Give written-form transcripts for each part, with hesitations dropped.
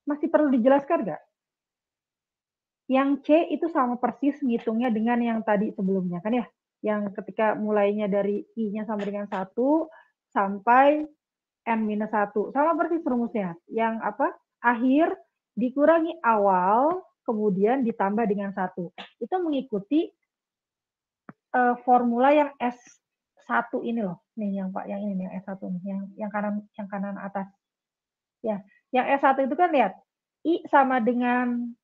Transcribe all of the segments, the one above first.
Masih perlu dijelaskan nggak? Yang C itu sama persis ngitungnya dengan yang tadi sebelumnya kan ya? Yang ketika mulainya dari I-nya sama dengan 1 sampai N-1. Sama persis rumusnya. Yang apa? Akhir dikurangi awal, kemudian ditambah dengan 1. Itu mengikuti formula yang S1 ini loh. Nih yang Pak, yang ini yang S1 nih, yang kanan atas. Ya, yang S1 itu kan lihat I sama dengan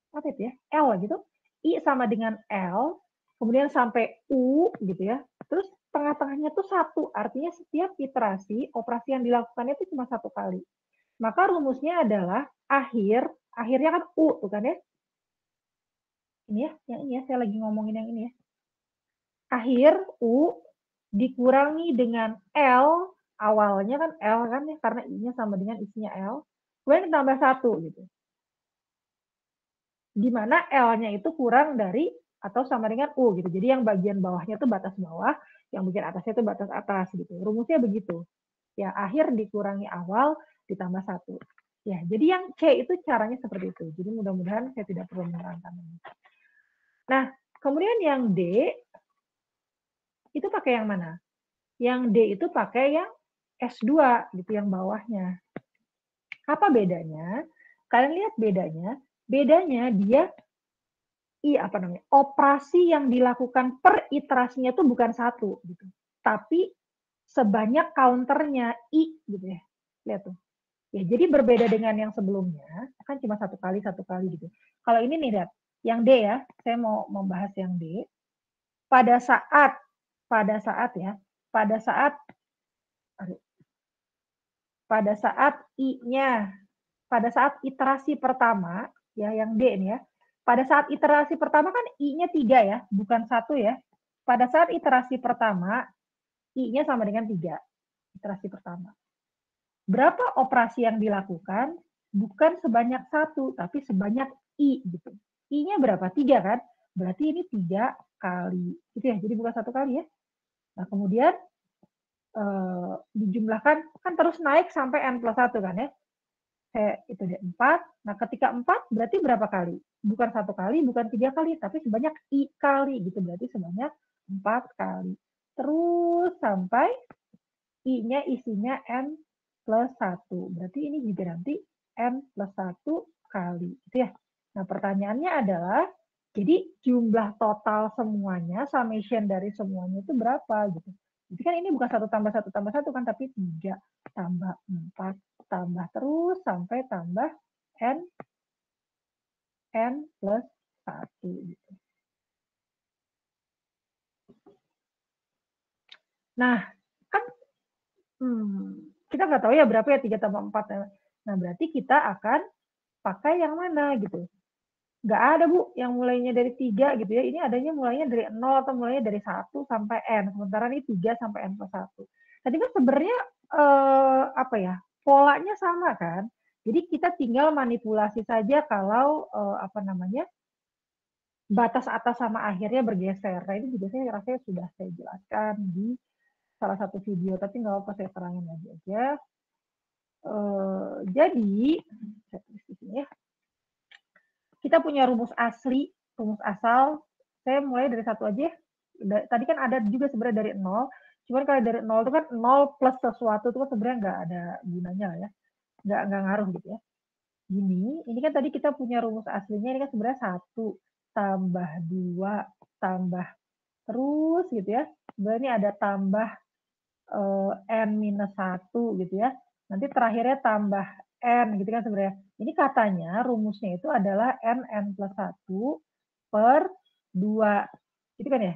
apa itu ya? L gitu. I sama dengan L, kemudian sampai U gitu ya. Terus tengah-tengahnya tuh 1, artinya setiap iterasi operasi yang dilakukannya itu cuma 1 kali. Maka rumusnya adalah akhirnya kan U tuh kan ya. Ini ya, yang ini ya, saya lagi ngomongin yang ini ya. Akhir U dikurangi dengan L, awalnya kan L kan ya, karena I-nya sama dengan isinya L, kemudian ditambah 1 gitu. Di mana L-nya itu kurang dari atau sama dengan U gitu. Jadi yang bagian bawahnya itu batas bawah, yang bagian atasnya itu batas atas gitu. Rumusnya begitu. Ya, akhir dikurangi awal ditambah 1. Ya, jadi yang C itu caranya seperti itu. Jadi mudah-mudahan saya tidak perlu menerangkan ini. Nah, kemudian yang D itu pakai yang mana? Yang D itu pakai yang S2 gitu, yang bawahnya. Apa bedanya? Kalian lihat bedanya? Bedanya dia apa namanya? Operasi yang dilakukan per iterasinya itu bukan 1 gitu. Tapi sebanyak counternya I gitu ya. Lihat tuh. Ya, jadi berbeda dengan yang sebelumnya, kan cuma 1 kali gitu. Kalau ini nih, lihat. Yang D ya, saya mau membahas yang D. Pada saat pada saat I-nya, pada saat iterasi pertama, ya yang D ini ya, pada saat iterasi pertama kan I-nya 3 ya, bukan 1 ya. Pada saat iterasi pertama, I-nya sama dengan 3, iterasi pertama. Berapa operasi yang dilakukan? Bukan sebanyak 1, tapi sebanyak I gitu. I-nya berapa? 3 kan? Berarti ini 3 kali. Gitu ya, jadi bukan 1 kali ya. Nah, kemudian dijumlahkan, kan terus naik sampai N+1 kan ya. Itu dia 4. Nah, ketika 4 berarti berapa kali? Bukan 1 kali, bukan 3 kali, tapi sebanyak I kali gitu. Berarti sebanyak 4 kali. Terus sampai I-nya isinya N+1. Berarti ini juga nanti N+1 kali. Gitu ya. Nah, pertanyaannya adalah, jadi jumlah total semuanya, summation dari semuanya itu berapa gitu. Jadi kan ini bukan 1 tambah 1 tambah 1 kan, tapi 3 tambah 4 tambah terus sampai tambah N+1 gitu. Nah, kan kita nggak tahu ya berapa ya 3 tambah 4. Nah, berarti kita akan pakai yang mana gitu. Nggak ada, Bu, yang mulainya dari 3 gitu ya. Ini adanya mulainya dari 0 atau mulainya dari 1 sampai N. Sementara ini 3 sampai N+1. Tadi kan sebenarnya apa ya, polanya sama kan. Jadi kita tinggal manipulasi saja kalau apa namanya, batas atas sama akhirnya bergeser. Nah, ini juga saya rasanya sudah saya jelaskan di salah satu video, tapi nggak apa-apa saya terangin lagi aja. Jadi, saya tulis di sini ya. Kita punya rumus asli, rumus asal. Saya mulai dari 1 aja. Tadi kan ada juga sebenarnya dari 0. Cuman kalau dari 0 itu kan 0 plus sesuatu itu kan sebenarnya nggak ada gunanya lah ya. Nggak ngaruh gitu ya. Ini kan tadi kita punya rumus aslinya, ini kan sebenarnya 1 tambah 2 tambah terus gitu ya. Sebenarnya ini ada tambah N-1 gitu ya. Nanti terakhirnya tambah N gitu kan sebenarnya. Ini katanya rumusnya itu adalah N+1 per 2. Gitu kan ya?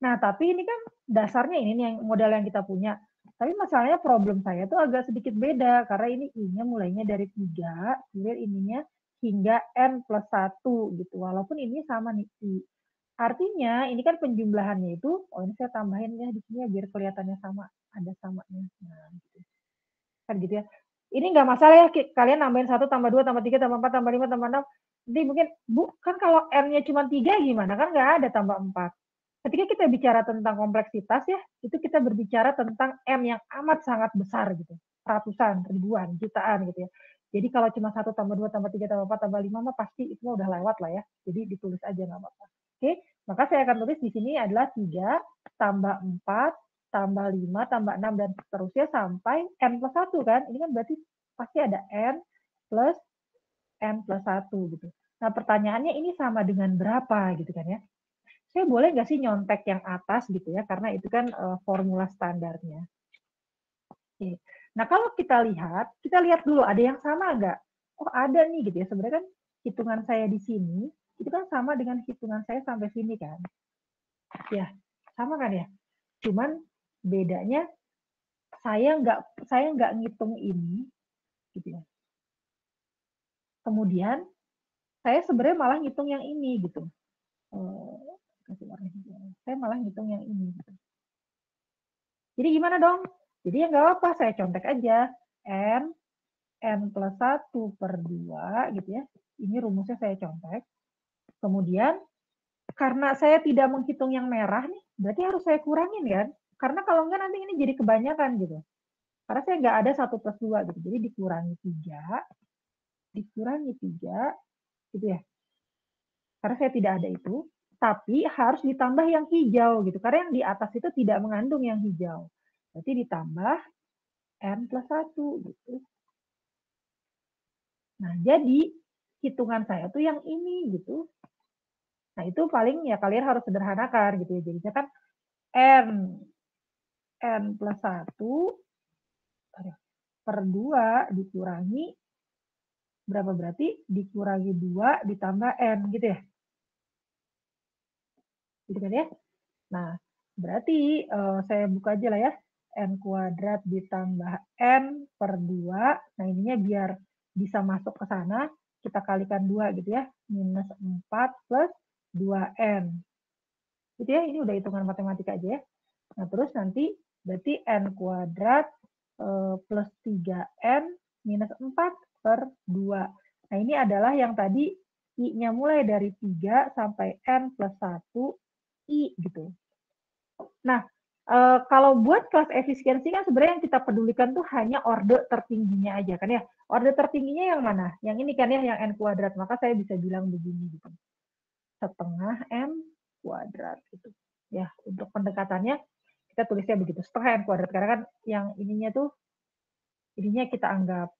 Nah, tapi ini kan dasarnya ini nih yang modal yang kita punya. Tapi masalahnya problem saya tuh agak sedikit beda, karena ini I-nya mulainya dari 3, kemudian ininya hingga N+1 gitu. Walaupun ini sama nih I. Artinya ini kan penjumlahannya itu, ini saya tambahin ya di sini ya biar kelihatannya sama, ada samanya. Nah, gitu. Kan gitu ya. Ini nggak masalah ya, kalian nambahin 1 tambah 2 tambah 3 tambah 4 tambah 5 tambah 6. Nanti mungkin, Bu, kan kalau N-nya cuma 3 gimana? Kan nggak ada tambah 4. Ketika kita bicara tentang kompleksitas ya, itu kita berbicara tentang M yang amat sangat besar gitu. Ratusan, ribuan, jutaan gitu ya. Jadi kalau cuma 1 tambah 2 tambah 3 tambah 4 tambah 5 mah pasti itu udah lewat lah ya. Jadi ditulis aja nggak apa-apa. Oke, maka saya akan tulis di sini adalah 3 tambah 4 tambah 5 tambah 6 dan seterusnya sampai n plus 1 kan. Ini kan berarti pasti ada n plus 1 gitu. Nah pertanyaannya ini sama dengan berapa gitu kan ya. Saya boleh nggak sih nyontek yang atas gitu ya, karena itu kan formula standarnya. Oke. Nah, kalau kita lihat dulu ada yang sama nggak? Oh, ada nih gitu ya. Sebenarnya kan hitungan saya di sini itu kan sama dengan hitungan saya sampai sini kan. Ya, sama kan ya. Cuman bedanya saya nggak ngitung ini gitu ya. Kemudian saya sebenarnya malah ngitung yang ini gitu. Kasih warna hijau. Saya malah ngitung yang ini gitu. Jadi gimana dong? Jadi ya nggak apa-apa, saya contek aja. N plus 1 per 2 gitu ya. Ini rumusnya saya contek. Kemudian, karena saya tidak menghitung yang merah nih, berarti harus saya kurangin kan? Karena kalau enggak nanti ini jadi kebanyakan gitu. Karena saya nggak ada 1 plus 2 gitu. Jadi dikurangi 3, gitu ya. Karena saya tidak ada itu. Tapi harus ditambah yang hijau gitu. Karena yang di atas itu tidak mengandung yang hijau. Berarti ditambah N plus 1 gitu. Nah, jadi hitungan saya tuh yang ini gitu. Nah, itu paling ya kalian harus sederhanakan gitu ya. Jadinya kan N plus 1 per 2 dikurangi berapa berarti? Dikurangi 2 ditambah N gitu ya. Gitu kan ya. Nah, berarti saya buka aja lah ya. N kuadrat ditambah N per 2. Nah, ininya biar bisa masuk ke sana, kita kalikan 2 gitu ya. Minus 4 plus 2N. Gitu ya, ini udah hitungan matematika aja ya. Nah, terus nanti berarti N kuadrat plus 3N minus 4 per 2. Nah, ini adalah yang tadi I-nya mulai dari 3 sampai N plus 1 I gitu. Nah, kalau buat kelas efisiensi kan sebenarnya yang kita pedulikan tuh hanya orde tertingginya aja kan ya. Orde tertingginya yang mana? Yang ini kan ya, yang N kuadrat. Maka saya bisa bilang begini gitu. Setengah N kuadrat gitu. Ya, untuk pendekatannya kita tulisnya begitu, setengah N kuadrat. Karena kan yang ininya kita anggap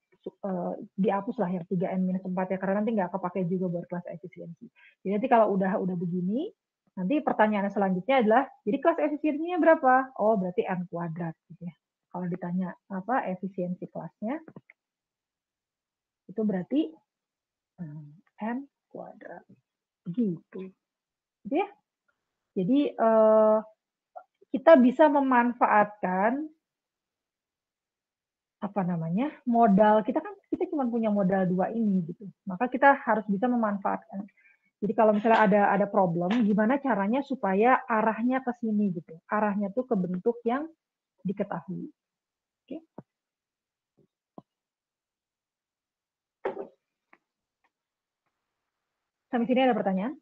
dihapus lah yang 3N minus 4 ya, karena nanti nggak kepake juga buat kelas efisiensi. Jadi nanti kalau udah begini, nanti pertanyaan selanjutnya adalah, jadi kelas efisiensinya berapa? Oh, berarti N kuadrat. Gitu ya. Kalau ditanya apa efisiensi kelasnya, itu berarti N kuadrat. Begitu. Gitu ya. Jadi kita bisa memanfaatkan apa namanya modal kita kan kita cuma punya modal 2 ini gitu. Maka kita harus bisa memanfaatkan. Jadi kalau misalnya ada problem, gimana caranya supaya arahnya ke sini gitu. Arahnya tuh ke bentuk yang diketahui. Oke. Sampai sini ada pertanyaan?